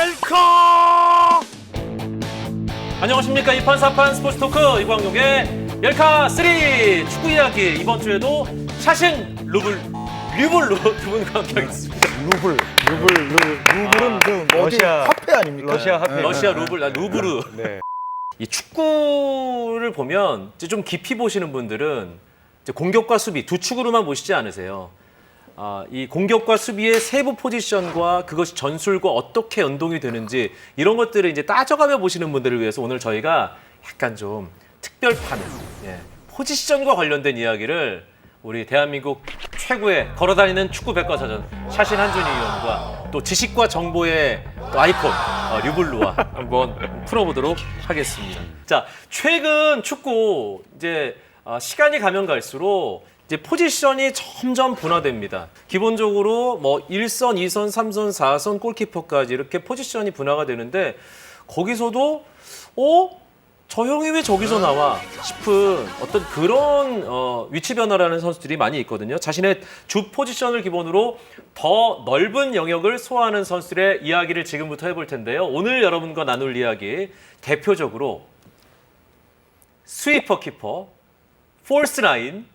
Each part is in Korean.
열카! 안녕하십니까. 2판 4판 스포츠 토크 이광용의 열카3 축구 이야기. 이번 주에도 샤신 류블로 두 분과 함께하겠습니다. 루블은 그 어디 러시아 화폐 아닙니까? 러시아 화폐. 러시아 루브르. 네. 이 축구를 보면 이제 좀 깊이 보시는 분들은 이제 공격과 수비 두 축으로만 보시지 않으세요. 이 공격과 수비의 세부 포지션과 그것이 전술과 어떻게 연동이 되는지 이런 것들을 이제 따져가며 보시는 분들을 위해서 오늘 저희가 약간 좀 특별 판을 포지션과 관련된 이야기를 우리 대한민국 최고의 걸어다니는 축구 백과사전 샤신 한준희 위원과 또 지식과 정보의 또 아이콘 류블루와 한번 풀어보도록 하겠습니다. 자, 최근 축구 이제 시간이 가면 갈수록 이제 포지션이 점점 분화됩니다. 기본적으로 뭐 1선, 2선, 3선, 4선 골키퍼까지 이렇게 포지션이 분화가 되는데 거기서도 저 형이 왜 저기서 나와 싶은 어떤 그런 위치 변화라는 선수들이 많이 있거든요. 자신의 주 포지션을 기본으로 더 넓은 영역을 소화하는 선수들의 이야기를 지금부터 해볼 텐데요. 오늘 여러분과 나눌 이야기 대표적으로 스위퍼 키퍼, 폴스 라인,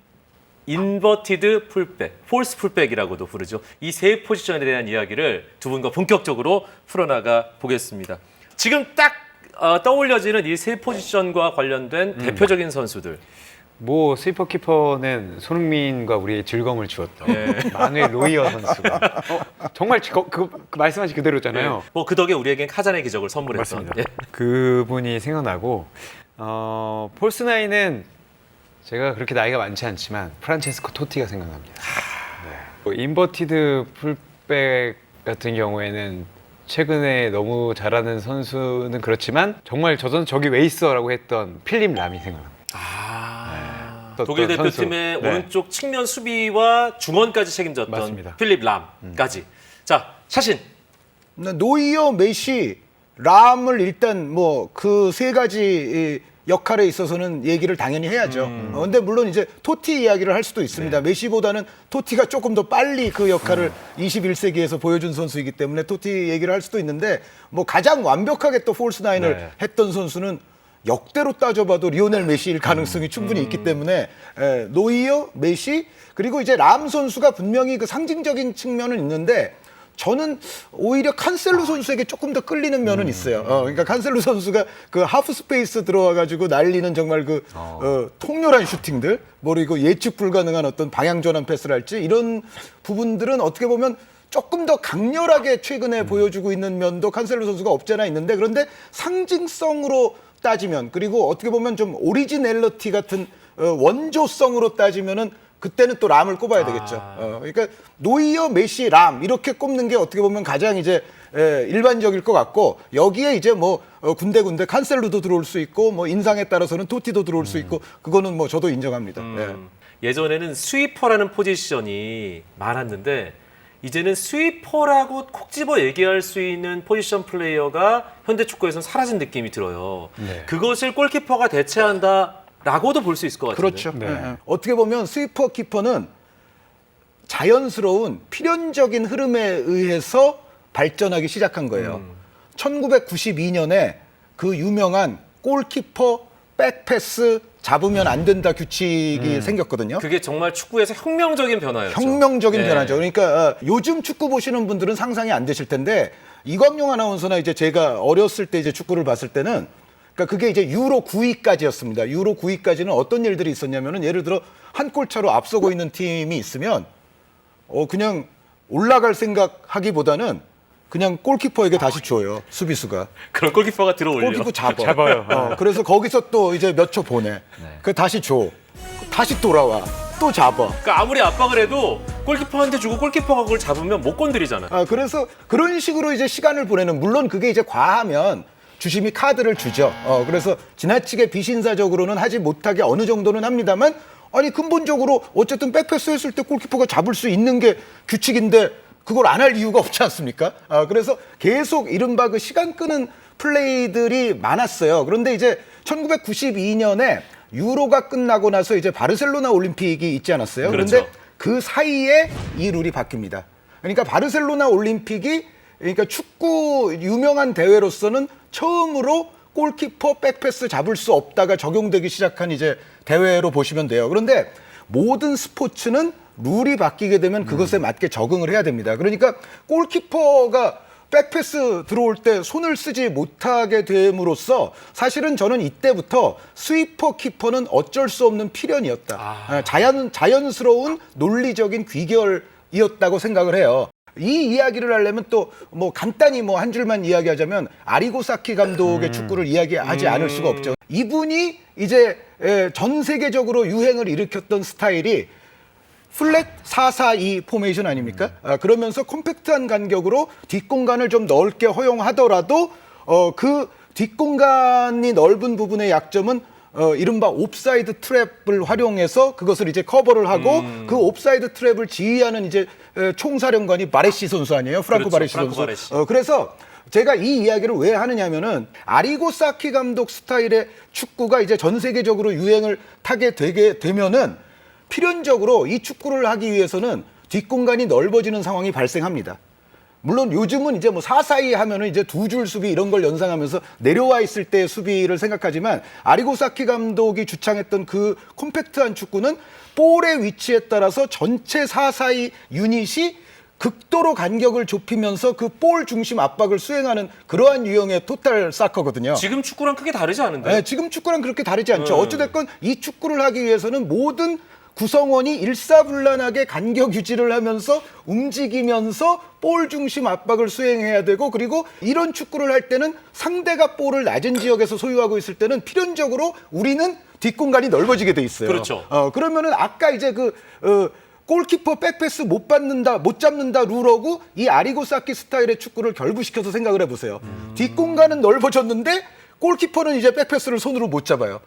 인버티드 풀백, 폴스 풀백이라고도 부르죠. 이 세 포지션에 대한 이야기를 두 분과 본격적으로 풀어나가 보겠습니다. 지금 딱 떠올려지는 이 세 포지션과 관련된 대표적인 선수들. 뭐 스위퍼 키퍼는 손흥민과 우리의 즐거움을 주었던 마누엘 노이어 선수가 정말 그 말씀하신 그대로잖아요. 뭐 그 덕에 우리에겐 카잔의 기적을 선물했던. 맞습니다. 그분이 생각나고 폴스 나인은 제가 그렇게 나이가 많지 않지만 프란체스코 토티가 생각납니다. 인버티드 풀백 같은 경우에는 최근에 너무 잘하는 선수는 그렇지만 정말 저 선수 저기 왜 있어라고 했던 필립 람이 생각납니다. 독일 대표팀의 오른쪽 측면 수비와 중원까지 책임졌던 맞습니다. 필립 람까지. 자, 샤신. 노이어, 메시, 람을 일단 뭐 그 세 가지 역할에 있어서는 얘기를 당연히 해야죠. 근데 물론 이제 토티 이야기를 할 수도 있습니다. 메시보다는 토티가 조금 더 빨리 그 역할을 21세기에서 보여준 선수이기 때문에 토티 얘기를 할 수도 있는데 뭐 가장 완벽하게 또 폴스 나인을 했던 선수는 역대로 따져봐도 리오넬 메시일 가능성이 충분히 있기 때문에 노이어, 메시 그리고 이제 람 선수가 분명히 그 상징적인 측면은 있는데 저는 오히려 칸셀루 선수에게 조금 더 끌리는 면은 있어요. 그러니까 칸셀루 선수가 그 하프 스페이스 들어와가지고 날리는 정말 그 통렬한 슈팅들, 그리고 예측 불가능한 어떤 방향 전환 패스를 할지 이런 부분들은 어떻게 보면 조금 더 강렬하게 최근에 보여주고 있는 면도 칸셀루 선수가 없지 않아 있는데 그런데 상징성으로 따지면 그리고 어떻게 보면 좀 오리지널리티 같은 원조성으로 따지면은 그때는 또 람을 꼽아야 되겠죠. 그러니까 노이어, 메시, 람 이렇게 꼽는 게 어떻게 보면 가장 이제 일반적일 것 같고 여기에 이제 뭐 군데군데 칸셀루도 들어올 수 있고 뭐 인상에 따라서는 토티도 들어올 수 있고 그거는 뭐 저도 인정합니다. 예전에는 스위퍼라는 포지션이 많았는데 이제는 스위퍼라고 콕 집어 얘기할 수 있는 포지션 플레이어가 현대 축구에서는 사라진 느낌이 들어요. 그것을 골키퍼가 대체한다. 라고도 볼 수 있을 것 같은데. 그렇죠. 어떻게 보면 스위퍼 키퍼는 자연스러운 필연적인 흐름에 의해서 발전하기 시작한 거예요. 1992년에 그 유명한 골키퍼 백패스 잡으면 안 된다 규칙이 생겼거든요. 그게 정말 축구에서 혁명적인 변화였죠. 혁명적인 변화죠. 그러니까 요즘 축구 보시는 분들은 상상이 안 되실 텐데 이광용 아나운서나 이제 제가 어렸을 때 이제 축구를 봤을 때는 그러니까 그게 이제 유로 9위까지였습니다. 유로 9위까지는 어떤 일들이 있었냐면은 예를 들어 한 골 차로 앞서고 있는 팀이 있으면 그냥 올라갈 생각하기보다는 그냥 골키퍼에게 다시 줘요. 수비수가. 그럼 골키퍼가 들어올려. 골키퍼 잡아요. 그래서 거기서 또 이제 몇 초 보내. 그 다시 줘. 다시 돌아와. 또 잡아. 그러니까 아무리 압박을 해도 골키퍼한테 주고 골키퍼가 그걸 잡으면 못 건드리잖아. 그래서 그런 식으로 이제 시간을 보내는 물론 그게 이제 과하면 주심이 카드를 주죠. 그래서 지나치게 비신사적으로는 하지 못하게 어느 정도는 합니다만 아니 근본적으로 어쨌든 백패스 했을 때 골키퍼가 잡을 수 있는 게 규칙인데 그걸 안 할 이유가 없지 않습니까? 그래서 계속 이른바 그 시간 끄는 플레이들이 많았어요. 그런데 이제 1992년에 유로가 끝나고 나서 이제 바르셀로나 올림픽이 있지 않았어요? 그렇죠. 그런데 그 사이에 이 룰이 바뀝니다. 그러니까 바르셀로나 올림픽이 그러니까 축구 유명한 대회로서는 처음으로 골키퍼 백패스 잡을 수 없다가 적용되기 시작한 이제 대회로 보시면 돼요. 그런데 모든 스포츠는 룰이 바뀌게 되면 그것에 맞게 적응을 해야 됩니다. 그러니까 골키퍼가 백패스 들어올 때 손을 쓰지 못하게 됨으로써 사실은 저는 이때부터 스위퍼 키퍼는 어쩔 수 없는 필연이었다. 자연스러운 논리적인 귀결이었다고 생각을 해요. 이 이야기를 하려면 또 뭐 간단히 뭐 한 줄만 이야기하자면 아리고사키 감독의 축구를 이야기하지 않을 수가 없죠. 이분이 이제 전 세계적으로 유행을 일으켰던 스타일이 플랫 4-4-2 포메이션 아닙니까? 그러면서 콤팩트한 간격으로 뒷공간을 좀 넓게 허용하더라도 그 뒷공간이 넓은 부분의 약점은 이른바 옵사이드 트랩을 활용해서 그것을 이제 커버를 하고 그 옵사이드 트랩을 지휘하는 이제 총사령관이 바레시 선수 아니에요? 프랑코 그렇죠, 바레시 프랑코 선수. 바레시. 그래서 제가 이 이야기를 왜 하느냐면은 아리고사키 감독 스타일의 축구가 이제 전 세계적으로 유행을 타게 되게 되면은 필연적으로 이 축구를 하기 위해서는 뒷공간이 넓어지는 상황이 발생합니다. 물론 요즘은 이제 뭐 4-4-2 하면은 이제 두 줄 수비 이런 걸 연상하면서 내려와 있을 때의 수비를 생각하지만 아리고사키 감독이 주창했던 그 콤팩트한 축구는 볼의 위치에 따라서 전체 4-4-2 유닛이 극도로 간격을 좁히면서 그 볼 중심 압박을 수행하는 그러한 유형의 토탈 사커거든요. 지금 축구랑 크게 다르지 않은데? 네, 지금 축구랑 그렇게 다르지 않죠. 어찌됐건 이 축구를 하기 위해서는 모든 구성원이 일사불란하게 간격 유지를 하면서 움직이면서 볼 중심 압박을 수행해야 되고 그리고 이런 축구를 할 때는 상대가 볼을 낮은 지역에서 소유하고 있을 때는 필연적으로 우리는 뒷공간이 넓어지게 돼 있어요. 그렇죠. 그러면은 아까 이제 골키퍼 백패스 못 잡는다 룰하고 이 아리고사키 스타일의 축구를 결부시켜서 생각을 해보세요. 뒷공간은 넓어졌는데 골키퍼는 이제 백패스를 손으로 못 잡아요.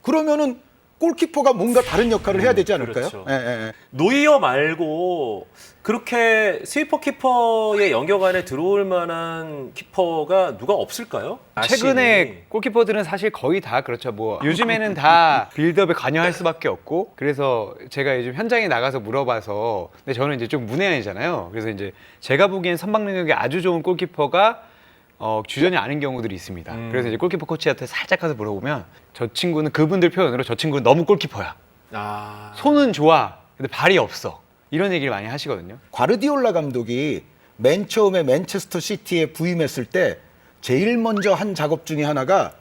그러면은 골키퍼가 뭔가 다른 역할을 해야 되지 않을까요? 그렇죠. 예. 노이어 말고 그렇게 스위퍼 키퍼의 영역 안에 들어올 만한 키퍼가 누가 없을까요? 최근에 골키퍼들은 사실 거의 다 그렇죠. 뭐 요즘에는 다 빌드업에 관여할 수밖에 없고 그래서 제가 요즘 현장에 나가서 물어봐서 근데 저는 이제 좀 문외한이잖아요. 그래서 이제 제가 보기엔 선방 능력이 아주 좋은 골키퍼가 주전이 아닌 경우들이 있습니다. 그래서 이제 골키퍼 코치한테 살짝 가서 물어보면 저 친구는 그분들 표현으로 저 친구는 너무 골키퍼야. 손은 좋아. 근데 발이 없어. 이런 얘기를 많이 하시거든요. 과르디올라 감독이 맨 처음에 맨체스터 시티에 부임했을 때 제일 먼저 한 작업 중에 하나가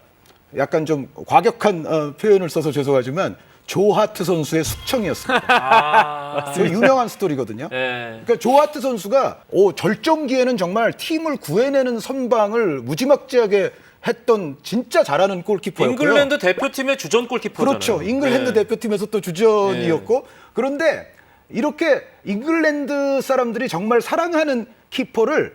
약간 좀 과격한 표현을 써서 죄송하지만 조 하트 선수의 숙청이었습니다. 그 유명한 스토리거든요. 네. 그러니까 조 하트 선수가 절정기에는 정말 팀을 구해내는 선방을 무지막지하게 했던 진짜 잘하는 골키퍼였고요. 잉글랜드 대표팀의 주전 골키퍼잖아요. 그렇죠. 잉글랜드 대표팀에서 또 주전이었고 그런데 이렇게 잉글랜드 사람들이 정말 사랑하는 키퍼를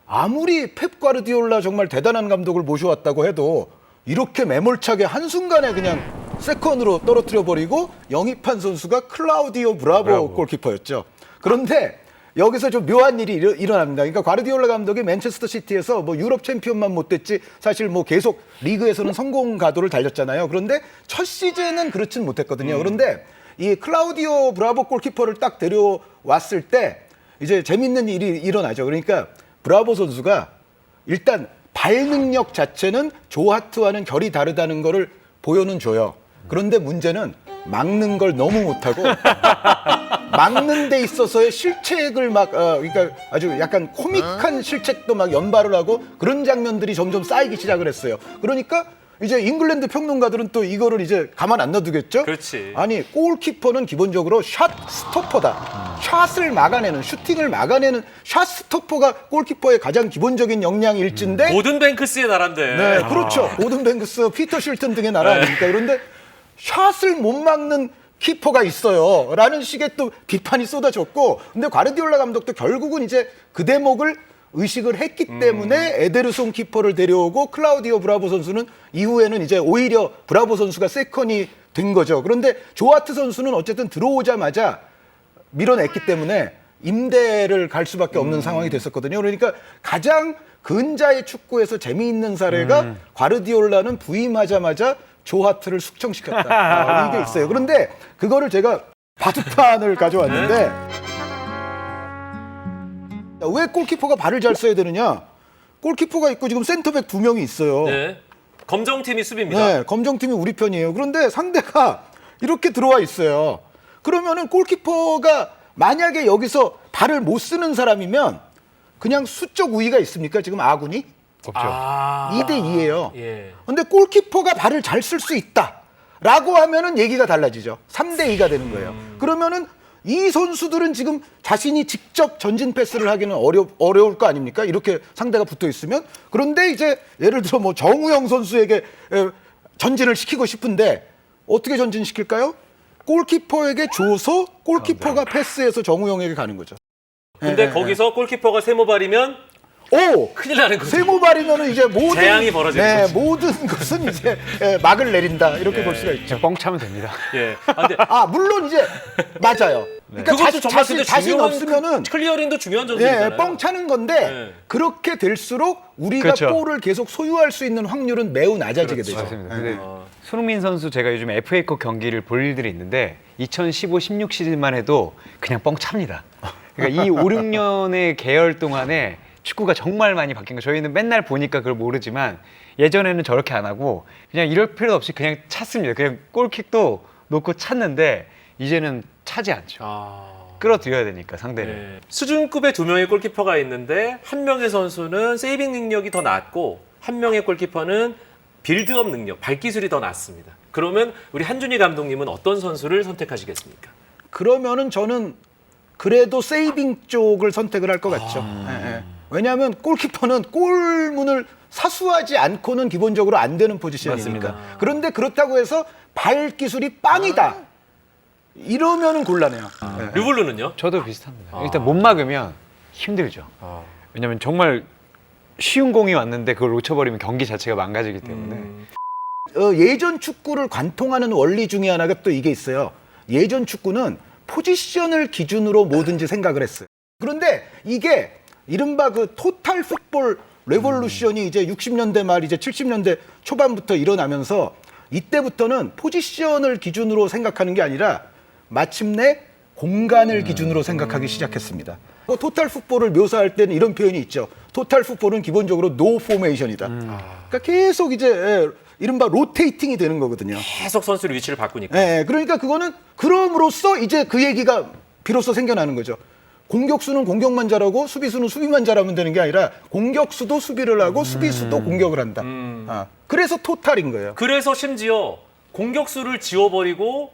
아무리 펩 과르디올라 정말 대단한 감독을 모셔왔다고 해도 이렇게 매몰차게 한순간에 그냥 세컨으로 떨어뜨려버리고 영입한 선수가 클라우디오 브라보 골키퍼였죠. 그런데 여기서 좀 묘한 일이 일어납니다. 그러니까 과르디올라 감독이 맨체스터 시티에서 뭐 유럽 챔피언만 못 됐지 사실 뭐 계속 리그에서는 성공 가도를 달렸잖아요. 그런데 첫 시즌은 그렇진 못했거든요. 그런데 이 클라우디오 브라보 골키퍼를 딱 데려왔을 때 이제 재밌는 일이 일어나죠. 그러니까 브라보 선수가 일단 발 능력 자체는 조 하트와는 결이 다르다는 거를 보여는 줘요. 그런데 문제는 막는 걸 너무 못하고 막는 데 있어서의 실책을 그러니까 아주 약간 코믹한 실책도 막 연발을 하고 그런 장면들이 점점 쌓이기 시작을 했어요. 그러니까 이제 잉글랜드 평론가들은 또 이거를 이제 가만 안 놔두겠죠? 그렇지. 아니 골키퍼는 기본적으로 샷 스토퍼다. 샷을 막아내는 슈팅을 막아내는 샷 스토퍼가 골키퍼의 가장 기본적인 역량일진데 고든 뱅크스의 나라인데. 네, 그렇죠. 고든 뱅크스, 피터 실튼 등의 나라 아닙니까? 그런데 샷을 못 막는 키퍼가 있어요. 라는 식의 또 비판이 쏟아졌고, 근데 과르디올라 감독도 결국은 이제 그 대목을 의식을 했기 때문에 에데르송 키퍼를 데려오고 클라우디오 브라보 선수는 이후에는 이제 오히려 브라보 선수가 세컨이 된 거죠. 그런데 조하트 선수는 어쨌든 들어오자마자 밀어냈기 때문에 임대를 갈 수밖에 없는 상황이 됐었거든요. 그러니까 가장 근자의 축구에서 재미있는 사례가 과르디올라는 부임하자마자 조하트를 숙청시켰다. 이게 있어요. 그런데 그거를 제가 바둑판을 가져왔는데 왜 골키퍼가 발을 잘 써야 되느냐? 골키퍼가 있고 지금 센터백 2명이 있어요. 네. 검정팀이 수비입니다. 네, 검정팀이 우리 편이에요. 그런데 상대가 이렇게 들어와 있어요. 그러면은 골키퍼가 만약에 여기서 발을 못 쓰는 사람이면 그냥 수적 우위가 있습니까? 지금 아군이? 없죠. 2대 2예요. 예. 근데 골키퍼가 발을 잘 쓸 수 있다라고 하면은 얘기가 달라지죠. 3대 2가 되는 거예요. 그러면은 이 선수들은 지금 자신이 직접 전진 패스를 하기는 어려울 거 아닙니까? 이렇게 상대가 붙어 있으면. 그런데 이제 예를 들어 뭐 정우영 선수에게 전진을 시키고 싶은데 어떻게 전진시킬까요? 골키퍼에게 줘서 골키퍼가 패스해서 정우영에게 가는 거죠. 근데 거기서 골키퍼가 세모발이면 오! 큰일 나는 거죠. 세모발이면은 이제 모든 재앙이 벌어지는 거지. 모든 것은 이제 막을 내린다 이렇게 볼 수가 있죠. 그냥 뻥 차면 됩니다. 예. 근데 물론 이제 맞아요. 그러니까 그것도 정말 자신 중요한 없으면은 클리어링도 중요한 전술이잖아요. 뻥 차는 건데 네. 그렇게 될수록 우리가 그렇죠. 볼을 계속 소유할 수 있는 확률은 매우 낮아지게 되죠. 맞습니다. 근데 손흥민 선수 제가 요즘 FA컵 경기를 볼 일들이 있는데 2015-16 시즌만 해도 그냥 뻥 찹니다. 그러니까 이 5, 6년의 계열 동안에 축구가 정말 많이 바뀐 거. 저희는 맨날 보니까 그걸 모르지만 예전에는 저렇게 안 하고 그냥 이럴 필요 없이 그냥 찼습니다. 그냥 골킥도 놓고 찼는데 이제는 차지 않죠. 끌어들여야 되니까 상대를. 네. 수준급의 2명의 골키퍼가 있는데 한 명의 선수는 세이빙 능력이 더 낮고 한 명의 골키퍼는 빌드업 능력, 발기술이 더 낮습니다. 그러면 우리 한준희 감독님은 어떤 선수를 선택하시겠습니까? 그러면은 저는 그래도 세이빙 쪽을 선택을 할 것 같죠. 왜냐하면 골키퍼는 골문을 사수하지 않고는 기본적으로 안 되는 포지션이니까. 맞습니다. 그런데 그렇다고 해서 발 기술이 빵이다. 이러면은 곤란해요. 류블루는요? 저도 비슷합니다. 일단 못 막으면 힘들죠. 왜냐면 정말 쉬운 공이 왔는데 그걸 놓쳐버리면 경기 자체가 망가지기 때문에. 예전 축구를 관통하는 원리 중에 하나가 또 이게 있어요. 예전 축구는 포지션을 기준으로 뭐든지 생각을 했어요. 그런데 이게 이른바 그 토탈 풋볼 레볼루션이 이제 60년대 말 이제 70년대 초반부터 일어나면서 이때부터는 포지션을 기준으로 생각하는 게 아니라 마침내 공간을 기준으로 생각하기 시작했습니다. 토탈 풋볼을 묘사할 때는 이런 표현이 있죠. 토탈 풋볼은 기본적으로 노 포메이션이다. 그러니까 계속 이제 이른바 로테이팅이 되는 거거든요. 계속 선수의 위치를 바꾸니까. 네, 그러니까 그거는 그럼으로써 이제 그 얘기가 비로소 생겨나는 거죠. 공격수는 공격만 잘하고 수비수는 수비만 잘하면 되는 게 아니라 공격수도 수비를 하고 수비수도 공격을 한다. 그래서 토탈인 거예요. 그래서 심지어 공격수를 지워버리고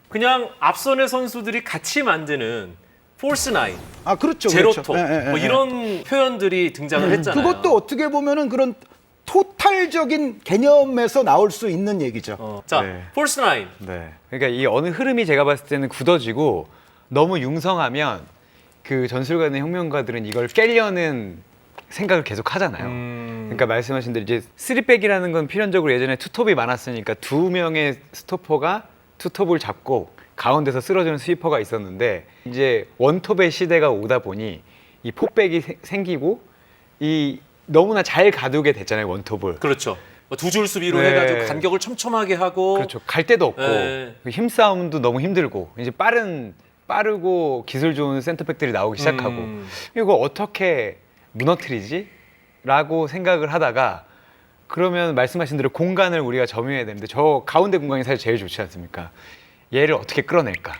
그냥 앞선의 선수들이 같이 만드는 폴스 나인, 그렇죠. 제로톱 그렇죠. 뭐 이런 표현들이 등장을 했잖아요. 그것도 어떻게 보면은 그런 토탈적인 개념에서 나올 수 있는 얘기죠. 자, 네. 폴스 나인. 네. 그러니까 이 어느 흐름이 제가 봤을 때는 굳어지고 너무 융성하면 그 전술가나 혁명가들은 이걸 깨려는 생각을 계속 하잖아요. 그러니까 말씀하신 대로 이제 3백이라는 건 필연적으로 예전에 투톱이 많았으니까 2명의 스토퍼가 투톱을 잡고 가운데서 쓰러지는 스위퍼가 있었는데 이제 원톱의 시대가 오다 보니 이 포백이 생기고 이 너무나 잘 가두게 됐잖아요, 원톱을. 그렇죠. 두 줄 수비로 네. 해가지고 간격을 촘촘하게 하고. 그렇죠. 갈 데도 없고 네. 힘싸움도 너무 힘들고 이제 빠르고 기술 좋은 센터백들이 나오기 시작하고 이거 어떻게 무너뜨리지? 라고 생각을 하다가 그러면 말씀하신 대로 공간을 우리가 점유해야 되는데 저 가운데 공간이 사실 제일 좋지 않습니까? 얘를 어떻게 끌어낼까?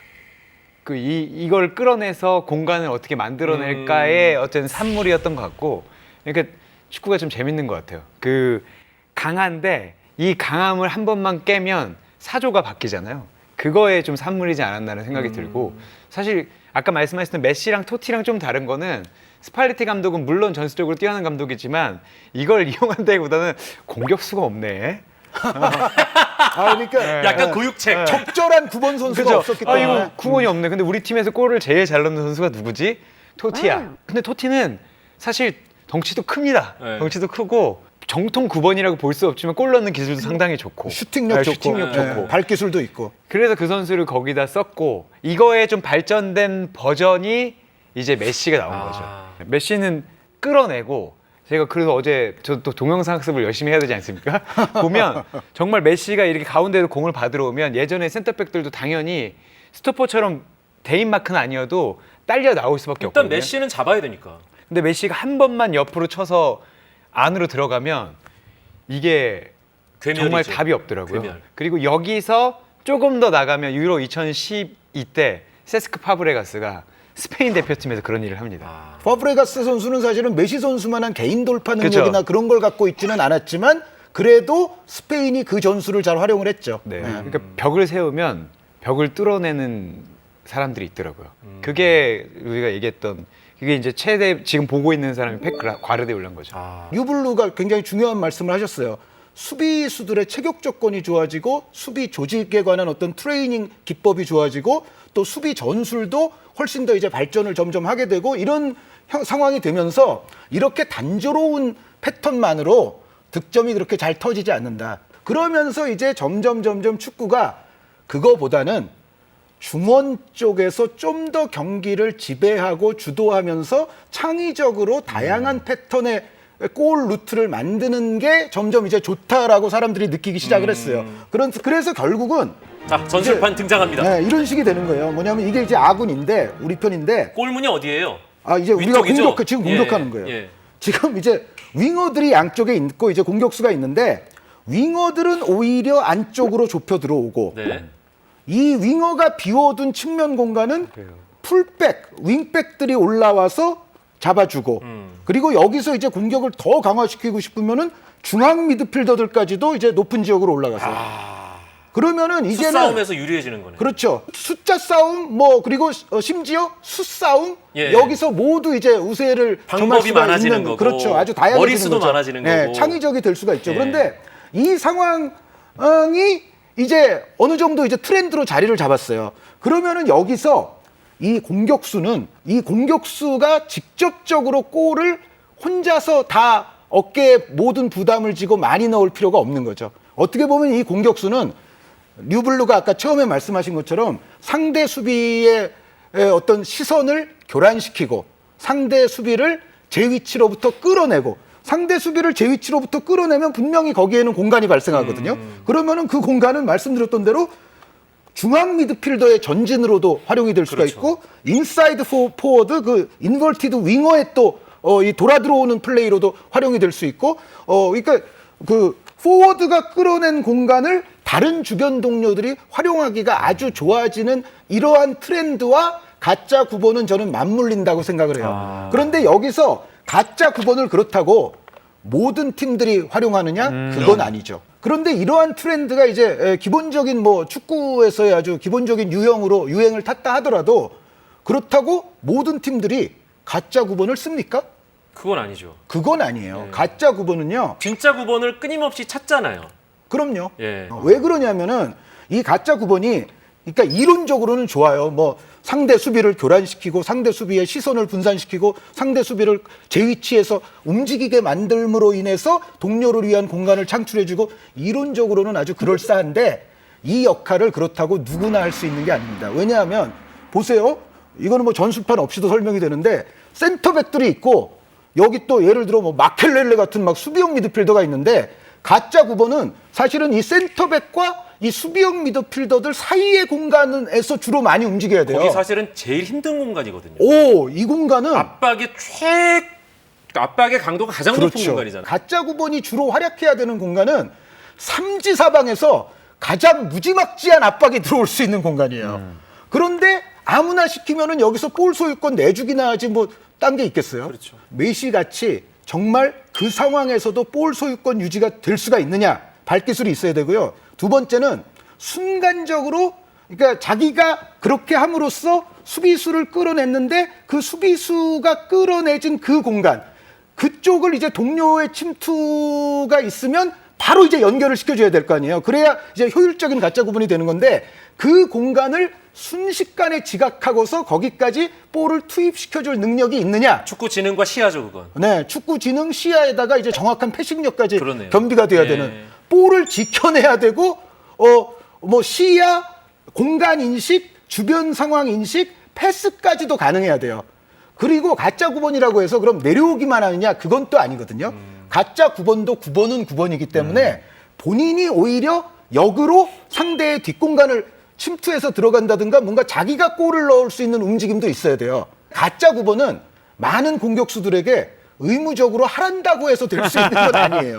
이걸 끌어내서 공간을 어떻게 만들어낼까의 어떤 산물이었던 것 같고 그러니까 축구가 좀 재밌는 것 같아요. 강한데 이 강함을 한 번만 깨면 사조가 바뀌잖아요. 그거에 좀 산물이지 않았나는 생각이 들고 사실 아까 말씀하셨던 메시랑 토티랑 좀 다른 거는 스팔레티 감독은 물론 전술적으로 뛰어난 감독이지만 이걸 이용한다기보다는 공격수가 없네. 그러니까 약간 고육책. 적절한 9번 선수가 그죠? 없었기 때문에. 이거 9번이 없네. 근데 우리 팀에서 골을 제일 잘 넣는 선수가 누구지? 토티야. 근데 토티는 사실 덩치도 큽니다. 네. 덩치도 크고 정통 9번이라고 볼 수 없지만 골 넣는 기술도 상당히 좋고 슈팅력 좋고, 슈팅력 좋고. 발기술도 있고. 그래서 그 선수를 거기다 썼고 이거에 좀 발전된 버전이 이제 메시가 나온 거죠. 메시는 끌어내고 제가 그래서 어제 저 또 동영상 학습을 열심히 해야 되지 않습니까? 보면 정말 메시가 이렇게 가운데로 공을 받으러 오면 예전에 센터백들도 당연히 스토퍼처럼 대인 마크는 아니어도 딸려 나올 수밖에 일단 없거든요. 메시는 잡아야 되니까. 근데 메시가 한 번만 옆으로 쳐서 안으로 들어가면 이게 괴멸이죠. 정말 답이 없더라고요. 괴멸. 그리고 여기서 조금 더 나가면 유로 2012 때 세스크 파브레가스가 스페인 대표팀에서 그런 일을 합니다. 파브레가스 선수는 사실은 메시 선수만한 개인 돌파 능력이나 그쵸. 그런 걸 갖고 있지는 않았지만 그래도 스페인이 그 전술을 잘 활용을 했죠. 네. 그러니까 벽을 세우면 벽을 뚫어내는 사람들이 있더라고요. 그게 우리가 얘기했던 그게 이제 최대 지금 보고 있는 사람이 펩 과르디올라인 거죠. 유블루가 굉장히 중요한 말씀을 하셨어요. 수비수들의 체격 조건이 좋아지고 수비 조직에 관한 어떤 트레이닝 기법이 좋아지고 또 수비 전술도 훨씬 더 이제 발전을 점점 하게 되고 이런 상황이 되면서 이렇게 단조로운 패턴만으로 득점이 그렇게 잘 터지지 않는다. 그러면서 이제 점점 축구가 그거보다는 중원 쪽에서 좀 더 경기를 지배하고 주도하면서 창의적으로 다양한 패턴의 골 루트를 만드는 게 점점 이제 좋다라고 사람들이 느끼기 시작을 했어요. 그래서 결국은 자, 전술판 등장합니다. 네, 이런 식이 되는 거예요. 뭐냐면 이게 이제 아군인데 우리 편인데 골문이 어디예요? 이제 우리가 위쪽이죠? 지금 예, 공격하는 거예요. 예. 지금 이제 윙어들이 양쪽에 있고 이제 공격수가 있는데 윙어들은 오히려 안쪽으로 좁혀 들어오고 네. 이 윙어가 비워둔 측면 공간은 풀백, 윙백들이 올라와서 잡아주고 그리고 여기서 이제 공격을 더 강화시키고 싶으면은 중앙 미드필더들까지도 이제 높은 지역으로 올라가서 그러면은 이제는 수싸움에서 유리해지는 거네. 그렇죠. 숫자 싸움 뭐 그리고 심지어 수싸움 예. 여기서 모두 이제 우세를 점할 방법이 수가 많아지는 있는 거고, 그렇죠. 아주 다양해지는 머릿수도 거죠. 많아지는 네, 거고. 창의적이 될 수가 있죠. 예. 그런데 이 상황이 이제 어느 정도 이제 트렌드로 자리를 잡았어요. 그러면은 여기서 이 공격수가 직접적으로 골을 혼자서 다 어깨에 모든 부담을 지고 많이 넣을 필요가 없는 거죠. 어떻게 보면 이 공격수는 류블루가 아까 처음에 말씀하신 것처럼 상대 수비의 어떤 시선을 교란시키고 상대 수비를 제 위치로부터 끌어내고 상대 수비를 제 위치로부터 끌어내면 분명히 거기에는 공간이 발생하거든요. 그러면은 그 공간은 말씀드렸던 대로 중앙 미드필더의 전진으로도 활용이 될 수가 그렇죠. 있고 인사이드 포워드 그 인버티드 윙어의 또 이 돌아 들어오는 플레이로도 활용이 될 수 있고 그러니까 그 포워드가 끌어낸 공간을 다른 주변 동료들이 활용하기가 아주 좋아지는 이러한 트렌드와 가짜 9번은 저는 맞물린다고 생각을 해요. 그런데 여기서 가짜 9번을 그렇다고 모든 팀들이 활용하느냐? 그건 아니죠. 그런데 이러한 트렌드가 이제 기본적인 뭐 축구에서의 아주 기본적인 유행을 탔다 하더라도 그렇다고 모든 팀들이 가짜 9번을 씁니까? 그건 아니죠. 그건 아니에요. 가짜 9번은요. 진짜 9번을 끊임없이 찾잖아요. 그럼요. 예. 왜 그러냐면은 이 가짜 9번이 그러니까 이론적으로는 좋아요. 뭐 상대 수비를 교란시키고 상대 수비의 시선을 분산시키고 상대 수비를 제 위치에서 움직이게 만들므로 인해서 동료를 위한 공간을 창출해주고 이론적으로는 아주 그럴싸한데 이 역할을 그렇다고 누구나 할 수 있는 게 아닙니다. 왜냐하면 보세요. 이거는 뭐 전술판 없이도 설명이 되는데 센터백들이 있고 여기 또 예를 들어 뭐 마켈렐레 같은 막 수비형 미드필더가 있는데 가짜 9번은 사실은 이 센터백과 이 수비형 미드필더들 사이의 공간에서 주로 많이 움직여야 돼요. 거기 사실은 제일 힘든 공간이거든요. 이 공간은 압박의 강도가 가장 높은 그렇죠. 공간이잖아요. 가짜 9번이 주로 활약해야 되는 공간은 삼지사방에서 가장 무지막지한 압박이 들어올 수 있는 공간이에요. 그런데 아무나 시키면은 여기서 볼 소유권 내주기나 하지 뭐 딴 게 있겠어요? 그렇죠. 메시 같이 정말 그 상황에서도 볼 소유권 유지가 될 수가 있느냐? 발기술이 있어야 되고요. 두 번째는 순간적으로 그러니까 자기가 그렇게 함으로써 수비수를 끌어냈는데 그 수비수가 끌어내진 그 공간 그쪽을 이제 동료의 침투가 있으면 바로 이제 연결을 시켜줘야 될 거 아니에요. 그래야 이제 효율적인 가짜 구분이 되는 건데 그 공간을 순식간에 지각하고서 거기까지 볼을 투입시켜줄 능력이 있느냐? 축구 지능과 시야죠, 그건. 네, 축구 지능 시야에다가 이제 정확한 패싱력까지 그러네요. 겸비가 돼야 예. 되는 볼을 지켜내야 되고 뭐 시야, 공간 인식, 주변 상황 인식, 패스까지도 가능해야 돼요. 그리고 가짜 9번이라고 해서 그럼 내려오기만 하느냐? 그건 또 아니거든요. 가짜 9번도 9번은 9번이기 때문에 본인이 오히려 역으로 상대의 뒷공간을 침투해서 들어간다든가 뭔가 자기가 골을 넣을 수 있는 움직임도 있어야 돼요. 가짜 9번은 많은 공격수들에게 의무적으로 하란다고 해서 될 수 있는 건 아니에요.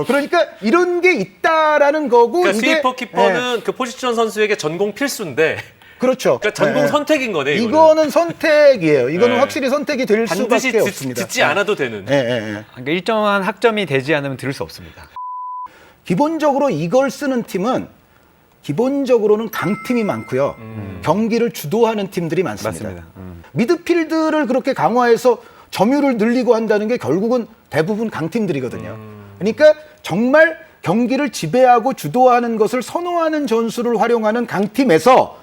그러니까 이런 게 있다라는 거고. 그러니까 이게, 스위퍼 키퍼는 그 포지션 선수에게 전공 필수인데 그렇죠. 그러니까 전공 선택인 거네. 이거는 선택이에요. 이거는 네. 확실히 선택이 될 반드시 수밖에 없습니다. 듣지 않아도 되는. 그러니까 일정한 학점이 되지 않으면 들을 수 없습니다. 기본적으로 이걸 쓰는 팀은 기본적으로는 강팀이 많고요. 경기를 주도하는 팀들이 많습니다. 맞습니다. 미드필드를 그렇게 강화해서 점유율을 늘리고 한다는 게 결국은 대부분 강팀들이거든요. 그러니까 정말 경기를 지배하고 주도하는 것을 선호하는 전술을 활용하는 강팀에서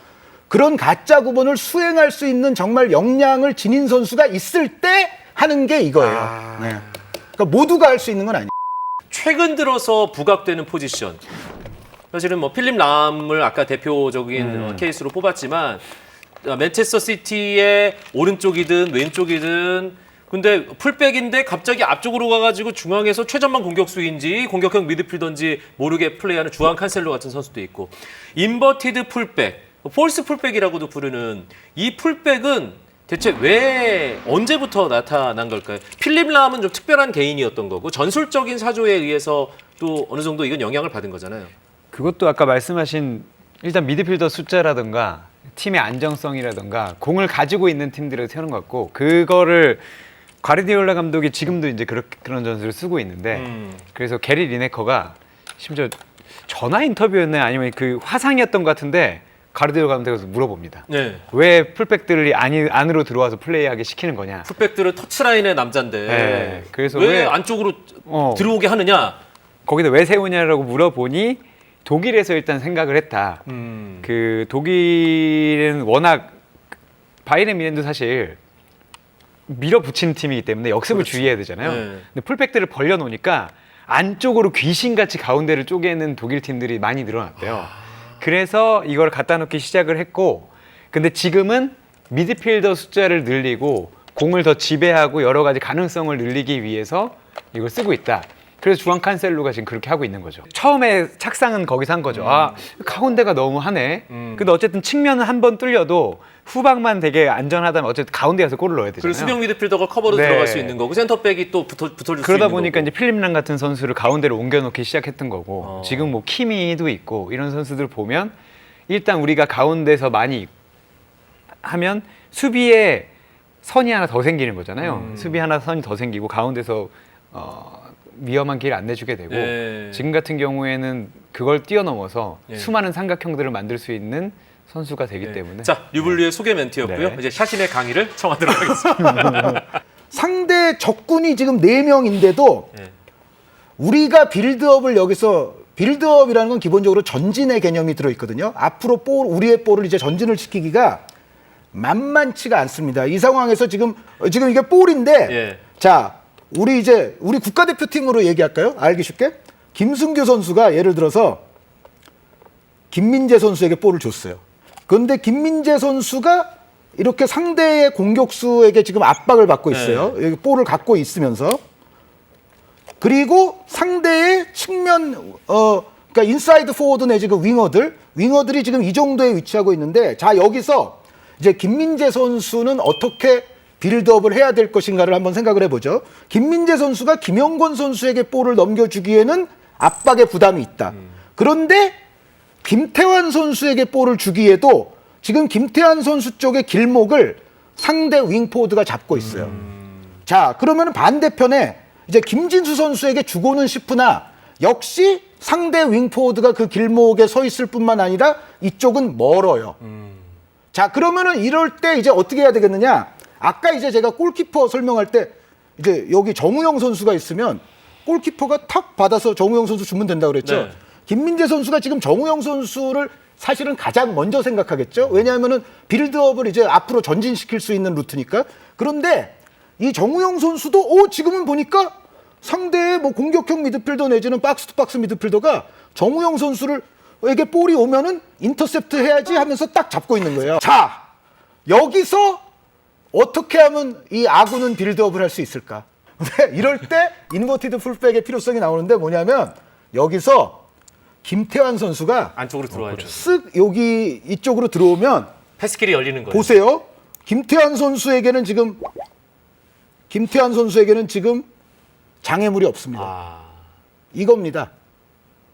그런 가짜 구본을 수행할 수 있는 정말 역량을 지닌 선수가 있을 때 하는 게 이거예요. 네. 그러니까 모두가 할 수 있는 건 아니에요. 최근 들어서 부각되는 포지션. 사실은 뭐 필립 람을 아까 대표적인 케이스로 뽑았지만 맨체스터 시티의 오른쪽이든 왼쪽이든 근데 풀백인데 갑자기 앞쪽으로 가가지고 중앙에서 최전방 공격수인지 공격형 미드필더인지 모르게 플레이하는 주앙 칸셀로 같은 선수도 있고 인버티드 풀백, 폴스 풀백이라고도 부르는 이 풀백은 대체 왜 언제부터 나타난 걸까요? 필립 람은 좀 특별한 개인이었던 거고 전술적인 사조에 의해서 또 어느 정도 이건 영향을 받은 거잖아요. 그것도 아까 말씀하신 일단 미드필더 숫자라든가 팀의 안정성이라든가 공을 가지고 있는 팀들을 세우는 것 같고 그거를 과르디올라 감독이 지금도 이제 그런 전술을 쓰고 있는데 그래서 게리 리네커가 심지어 전화 인터뷰였나요? 아니면 그 화상이었던 것 같은데 과르디올라 감독에서 물어봅니다. 네. 왜 풀백들이 안으로 들어와서 플레이하게 시키는 거냐? 풀백들은 터치라인의 남자인데 네, 그래서 왜 왜 안쪽으로 들어오게 하느냐? 거기다 왜 세우냐라고 물어보니 독일에서 일단 생각을 했다. 그 독일은 워낙 바이에른 뮌헨도 사실 밀어붙이는 팀이기 때문에 역습을 그렇죠. 주의해야 되잖아요. 네. 근데 풀백들을 벌려놓으니까 안쪽으로 귀신같이 가운데를 쪼개는 독일 팀들이 많이 늘어났대요. 그래서 이걸 갖다 놓기 시작을 했고 근데 지금은 미드필더 숫자를 늘리고 공을 더 지배하고 여러 가지 가능성을 늘리기 위해서 이걸 쓰고 있다. 그래서 주앙 칸셀로가 지금 그렇게 하고 있는 거죠. 처음에 착상은 거기서 한 거죠. 아, 가운데가 너무 하네. 근데 어쨌든 측면은 한 번 뚫려도 후방만 되게 안전하다면 어쨌든 가운데 가서 골을 넣어야 되잖아요. 그리고 수비형 미드필더가 커버로 네. 들어갈 수 있는 거고 센터백이 또 붙어줄 수 있는 그러다 거고. 보니까 이제 필립 람 같은 선수를 가운데로 옮겨놓기 시작했던 거고 지금 뭐 키미도 있고 이런 선수들 보면 일단 우리가 가운데서 많이 하면 수비에 선이 하나 더 생기는 거잖아요. 수비 하나 선이 더 생기고 가운데서 위험한 길 안 내주게 되고 네. 지금 같은 경우에는 그걸 뛰어넘어서 네. 수많은 삼각형들을 만들 수 있는 선수가 되기 때문에 자, 유블리의 소개 멘트였고요. 네. 이제 샤신의 강의를 청하도록 하겠습니다. 상대 적군이 지금 4명인데도 네. 우리가 빌드업을 여기서 빌드업이라는 건 기본적으로 전진의 개념이 들어있거든요. 앞으로 우리의 볼을 이제 전진을 시키기가 만만치가 않습니다. 이 상황에서 지금 이게 볼인데 예. 자 우리 국가대표팀으로 얘기할까요? 알기 쉽게 김승규 선수가 예를 들어서 김민재 선수에게 볼을 줬어요. 그런데 김민재 선수가 이렇게 상대의 공격수에게 지금 압박을 받고 있어요. 여기 볼을 갖고 있으면서 그리고 상대의 측면 그러니까 인사이드 포워드 내지 그 윙어들이 지금 이 정도에 위치하고 있는데 자 여기서 이제 김민재 선수는 어떻게 빌드업을 해야 될 것인가를 한번 생각을 해보죠. 김민재 선수가 김영권 선수에게 볼을 넘겨주기에는 압박의 부담이 있다. 그런데 김태환 선수에게 볼을 주기에도 지금 김태환 선수 쪽의 길목을 상대 윙포워드가 잡고 있어요. 자, 그러면 반대편에 이제 김진수 선수에게 주고는 싶으나 역시 상대 윙포워드가 그 길목에 서 있을 뿐만 아니라 이쪽은 멀어요. 자, 그러면은 이럴 때 이제 어떻게 해야 되겠느냐? 아까 이제 제가 골키퍼 설명할 때 이제 여기 정우영 선수가 있으면 골키퍼가 탁 받아서 정우영 선수 주면 된다고 그랬죠. 네. 김민재 선수가 지금 정우영 선수를 사실은 가장 먼저 생각하겠죠. 왜냐하면은 빌드업을 이제 앞으로 전진시킬 수 있는 루트니까. 그런데 이 정우영 선수도 지금은 보니까 상대의 뭐 공격형 미드필더 내지는 박스 투 박스 미드필더가 정우영 선수에게 볼이 오면은 인터셉트 해야지 하면서 딱 잡고 있는 거예요. 자, 여기서 어떻게 하면 이 아군은 빌드업을 할 수 있을까? 근데 이럴 때 인버티드 풀백의 필요성이 나오는데 뭐냐면 여기서 김태환 선수가 안쪽으로 들어와야죠. 쓱 여기 이쪽으로 들어오면 패스길이 열리는 거예요. 보세요. 김태환 선수에게는 지금 김태환 선수에게는 지금 장애물이 없습니다. 아, 이겁니다.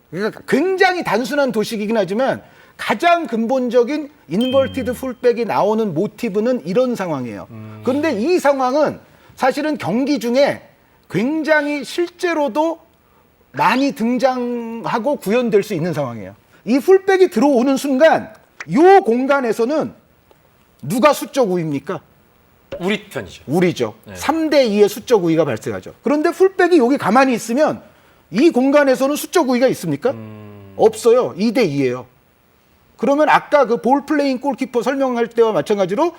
그러니까 굉장히 단순한 도식이긴 하지만 가장 근본적인 인버티드 풀백이 나오는 모티브는 이런 상황이에요. 그런데 이 상황은 사실은 경기 중에 굉장히 실제로도 많이 등장하고 구현될 수 있는 상황이에요. 이 풀백이 들어오는 순간 이 공간에서는 누가 수적 우위입니까? 우리 편이죠. 우리죠. 네. 3대 2의 수적 우위가 발생하죠. 그런데 풀백이 여기 가만히 있으면 이 공간에서는 수적 우위가 있습니까? 없어요. 2대 2예요. 그러면 아까 그 볼 플레잉 골키퍼 설명할 때와 마찬가지로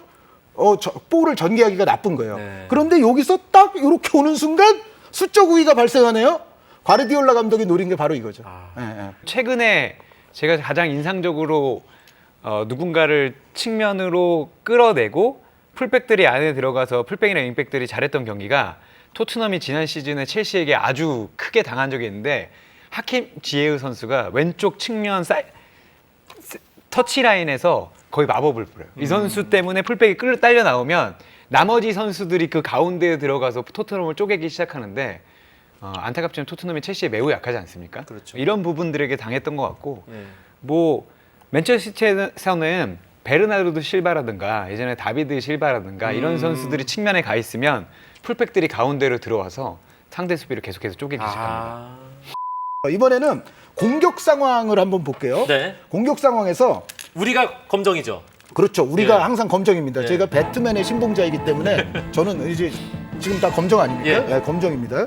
볼을 전개하기가 나쁜 거예요. 네. 그런데 여기서 딱 이렇게 오는 순간 수적 우위가 발생하네요. 과르디올라 감독이 노린 게 바로 이거죠. 예, 예. 최근에 제가 가장 인상적으로 누군가를 측면으로 끌어내고 풀백들이 안에 들어가서 풀백이나 윙백들이 잘했던 경기가 토트넘이 지난 시즌에 첼시에게 아주 크게 당한 적이 있는데 하킴 지에우 선수가 왼쪽 측면 터치라인에서 거의 마법을 부려요. 이 선수 때문에 풀백이 딸려 나오면 나머지 선수들이 그 가운데에 들어가서 토트넘을 쪼개기 시작하는데 안타깝지만 토트넘이 첼시에 매우 약하지 않습니까? 그렇죠. 이런 부분들에게 당했던 것 같고 네. 뭐 맨체스터시티에서는 베르나르도 실바라든가 예전에 다비드 실바라든가 이런 선수들이 측면에 가 있으면 풀백들이 가운데로 들어와서 상대 수비를 계속해서 쪼개기 시작합니다. 이번에는 공격 상황을 한번 볼게요. 네. 공격 상황에서 우리가 검정이죠. 그렇죠. 우리가 네. 항상 검정입니다. 네. 제가 배트맨의 신봉자이기 때문에 저는 이제 지금 다 검정 아닙니까? 예. 네, 검정입니다.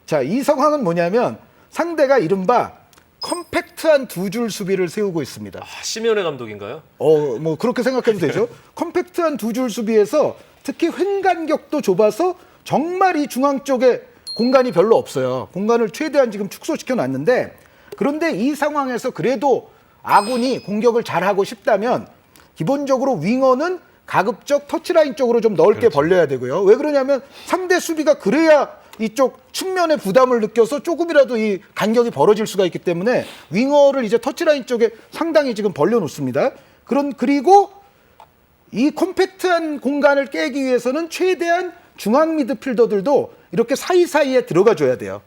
자, 이 상황은 뭐냐면 상대가 이른바 컴팩트한 두 줄 수비를 세우고 있습니다. 시메오네 감독인가요? 뭐 그렇게 생각해도 되죠. 컴팩트한 두 줄 수비에서 특히 횡간격도 좁아서 정말 이 중앙 쪽에 공간이 별로 없어요. 공간을 최대한 지금 축소시켜 놨는데 그런데 이 상황에서 그래도 아군이 공격을 잘하고 싶다면 기본적으로 윙어는 가급적 터치라인 쪽으로 좀 넓게 벌려야 되고요. 왜 그러냐면 상대 수비가 그래야 이쪽 측면에 부담을 느껴서 조금이라도 이 간격이 벌어질 수가 있기 때문에 윙어를 이제 터치라인 쪽에 상당히 지금 벌려 놓습니다. 그리고 이 컴팩트한 공간을 깨기 위해서는 최대한 중앙 미드필더들도 이렇게 사이사이에 들어가 줘야 돼요.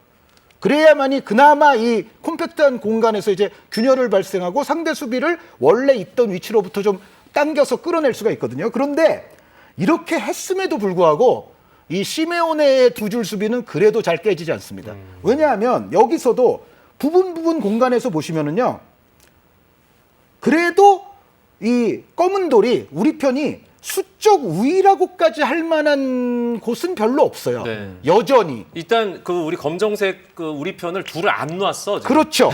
그래야만이 그나마 이 컴팩트한 공간에서 이제 균열을 발생하고 상대 수비를 원래 있던 위치로부터 좀 당겨서 끌어낼 수가 있거든요. 그런데 이렇게 했음에도 불구하고 이 시메오네의 두 줄 수비는 그래도 잘 깨지지 않습니다. 왜냐하면 여기서도 부분 공간에서 보시면은요. 그래도 이 검은 돌이 우리 편이 수적 우위라고까지 할 만한 곳은 별로 없어요. 네. 여전히. 일단 그 우리 검정색 그 우리 편을 둘을 안 놨어. 지금. 그렇죠.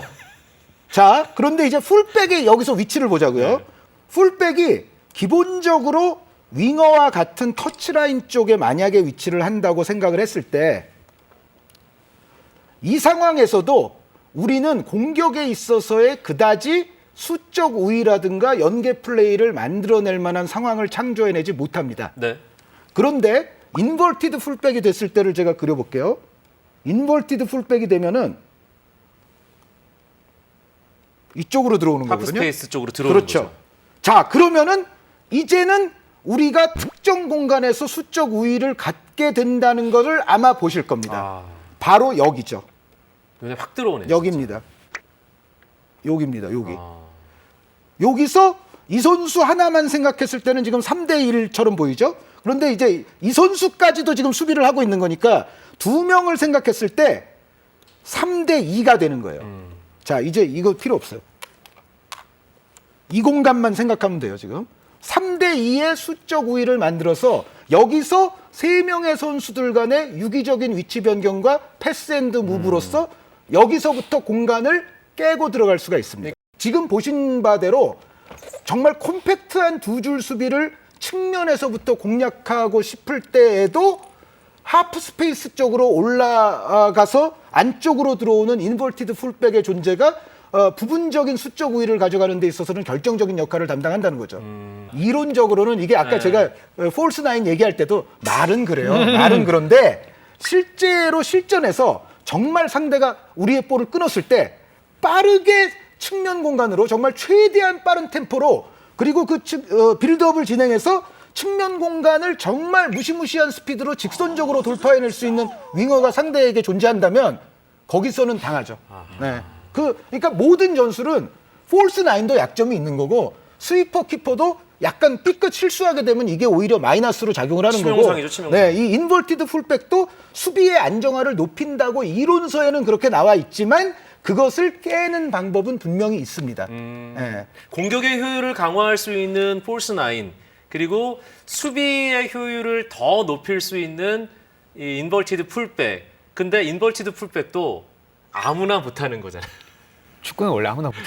자, 그런데 이제 풀백의 여기서 위치를 보자고요. 네. 풀백이 기본적으로 윙어와 같은 터치라인 쪽에 만약에 위치를 한다고 생각을 했을 때 이 상황에서도 우리는 공격에 있어서의 그다지 수적 우위라든가 연계 플레이를 만들어낼 만한 상황을 창조해내지 못합니다. 네. 그런데 인버티드 풀백이 됐을 때를 제가 그려볼게요. 인버티드 풀백이 되면은 이쪽으로 들어오는 하프 거거든요. 스페이스 쪽으로 들어오는 그렇죠. 거죠. 자, 그러면은 이제는 우리가 특정 공간에서 수적 우위를 갖게 된다는 것을 아마 보실 겁니다. 바로 여기죠. 눈에 확 들어오네. 여기입니다. 여기입니다. 여기. 아. 여기서 이 선수 하나만 생각했을 때는 지금 3대 1처럼 보이죠? 그런데 이제 이 선수까지도 지금 수비를 하고 있는 거니까 두 명을 생각했을 때 3대 2가 되는 거예요. 자, 이제 이거 필요 없어요. 이 공간만 생각하면 돼요, 지금. 3대 2의 수적 우위를 만들어서 여기서 세 명의 선수들 간의 유기적인 위치 변경과 패스앤드 무브로서 여기서부터 공간을 깨고 들어갈 수가 있습니다. 지금 보신 바대로 정말 콤팩트한 두 줄 수비를 측면에서부터 공략하고 싶을 때에도 하프 스페이스 쪽으로 올라가서 안쪽으로 들어오는 인버티드 풀백의 존재가 부분적인 수적 우위를 가져가는 데 있어서는 결정적인 역할을 담당한다는 거죠. 이론적으로는 이게 아까 네. 제가 폴스 나인 얘기할 때도 말은 그래요. 말은 그런데 실제로 실전에서 정말 상대가 우리의 볼을 끊었을 때 빠르게 측면 공간으로 정말 최대한 빠른 템포로 그리고 그 빌드업을 진행해서 측면 공간을 정말 무시무시한 스피드로 직선적으로 돌파해낼 수 있는 윙어가 상대에게 존재한다면 거기서는 당하죠. 네. 그러니까 모든 전술은 폴스 나인도 약점이 있는 거고 스위퍼 키퍼도 약간 삐끗 실수하게 되면 이게 오히려 마이너스로 작용을 하는 거고. 치명상이죠, 치명상. 네, 이 인버티드 풀백도 수비의 안정화를 높인다고 이론서에는 그렇게 나와 있지만 그것을 깨는 방법은 분명히 있습니다. 네. 공격의 효율을 강화할 수 있는 폴스 나인 그리고 수비의 효율을 더 높일 수 있는 이 인버티드 풀백. 근데 인버티드 풀백도 아무나 못하는 거잖아요. 축구는 원래 아무나 못해.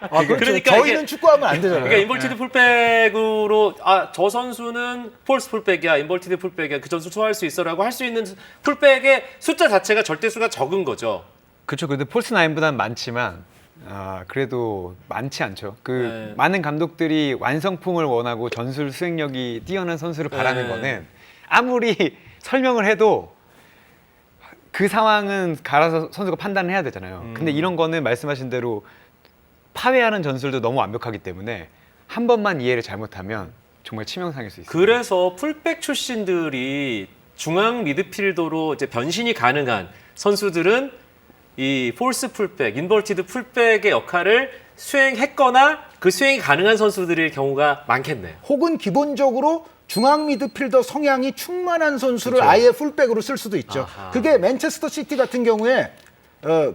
그렇죠. 그러니까 저희는 이게- 축구하면 안 되잖아요. 그러니까 인버티드 풀백으로 저 선수는 폴스 풀백이야, 인버티드 풀백이야, 그 선수 소화할 수 있어라고 할 수 있는 풀백의 숫자 자체가 절대수가 적은 거죠. 그렇죠. 근데 폴스 9보다는 많지만 그래도 많지 않죠. 네. 많은 감독들이 완성품을 원하고 전술 수행력이 뛰어난 선수를 바라는 네. 거는 아무리 설명을 해도 그 상황은 갈아서 선수가 판단을 해야 되잖아요. 근데 이런 거는 말씀하신 대로 파괴하는 전술도 너무 완벽하기 때문에 한 번만 이해를 잘못하면 정말 치명상일 수 있어요. 그래서 풀백 출신들이 중앙 미드필더로 이제 변신이 가능한 선수들은 이 폴스 풀백, 인버티드 풀백의 역할을 수행했거나 그 수행이 가능한 선수들일 경우가 많겠네요. 혹은 기본적으로 중앙 미드필더 성향이 충만한 선수를 그렇죠. 아예 풀백으로 쓸 수도 있죠. 아하. 그게 맨체스터 시티 같은 경우에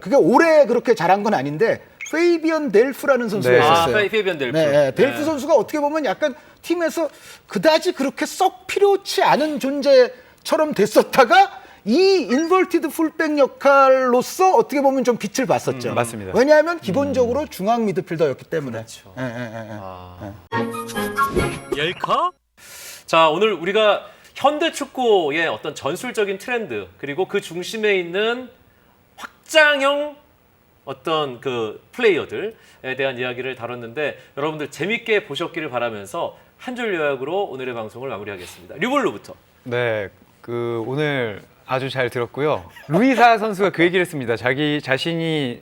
그게 올해 그렇게 잘한 건 아닌데 페이비언 델프라는 선수가 네. 있었어요. 페이비언 델프. 네, 델프 네. 선수가 어떻게 보면 약간 팀에서 그다지 그렇게 썩 필요치 않은 존재처럼 됐었다가 이 인버티드 풀백 역할로서 어떻게 보면 좀 빛을 봤었죠. 맞습니다. 왜냐하면 기본적으로 중앙 미드필더였기 때문에. 그렇죠. 예, 예, 예. 열카? 자, 오늘 우리가 현대 축구의 어떤 전술적인 트렌드 그리고 그 중심에 있는 확장형 어떤 그 플레이어들에 대한 이야기를 다뤘는데 여러분들 재밌게 보셨기를 바라면서 한 줄 요약으로 오늘의 방송을 마무리하겠습니다. 류볼로부터. 네, 오늘 아주 잘 들었고요. 루이사 선수가 그 얘기를 했습니다. 자기 자신이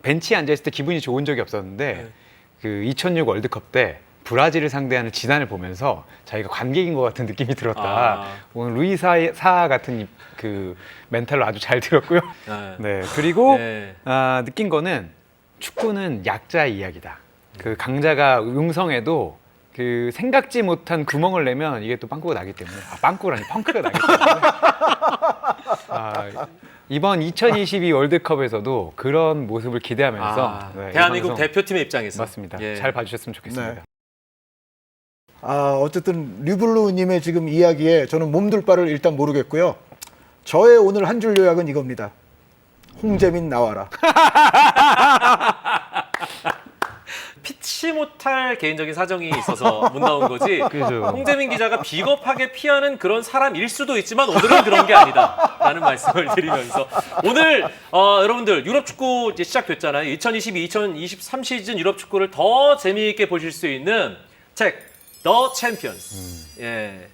벤치에 앉아 있을 때 기분이 좋은 적이 없었는데 그 2006 월드컵 때 브라질을 상대하는 지단을 보면서 자기가 관객인 것 같은 느낌이 들었다. 오늘 루이사 같은 그 멘탈로 아주 잘 들었고요. 네, 그리고 네. 느낀 거는 축구는 약자의 이야기다. 그 강자가 융성해도 그 생각지 못한 구멍을 내면 이게 또 빵꾸가 나기 때문에 빵꾸라니 펑크가 나기 때문에 이번 2022 월드컵에서도 그런 모습을 기대하면서 네, 이 대한민국 방송 대표팀의 입장에서 맞습니다. 예. 잘 봐주셨으면 좋겠습니다. 네. 어쨌든 류블루님의 지금 이야기에 저는 몸둘 바를 일단 모르겠고요. 저의 오늘 한 줄 요약은 이겁니다. 홍재민 나와라. 피치 못할 개인적인 사정이 있어서 못 나온 거지. 그죠. 홍재민 기자가 비겁하게 피하는 그런 사람일 수도 있지만 오늘은 그런 게 아니다라는 말씀을 드리면서 오늘 여러분들 유럽 축구 이제 시작됐잖아요. 2022-2023 시즌 유럽 축구를 더 재미있게 보실 수 있는 책 The Champions. 예.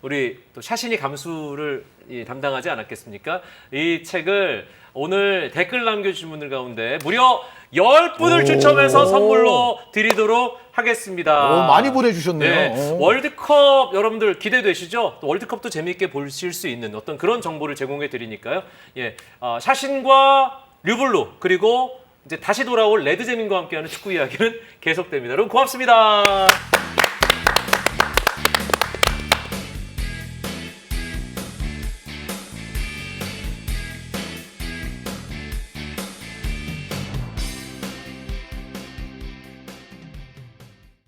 우리 또 샤시니 감수를 담당하지 않았겠습니까? 이 책을 오늘 댓글 남겨주신 분들 가운데 무려 10분을 추첨해서 선물로 드리도록 하겠습니다. 많이 보내주셨네요. 네, 오. 월드컵 여러분들 기대되시죠? 또 월드컵도 재미있게 보실 수 있는 어떤 그런 정보를 제공해 드리니까요. 예, 샤신과 류블루 그리고 이제 다시 돌아올 레드제민과 함께하는 축구 이야기는 계속됩니다. 여러분 고맙습니다.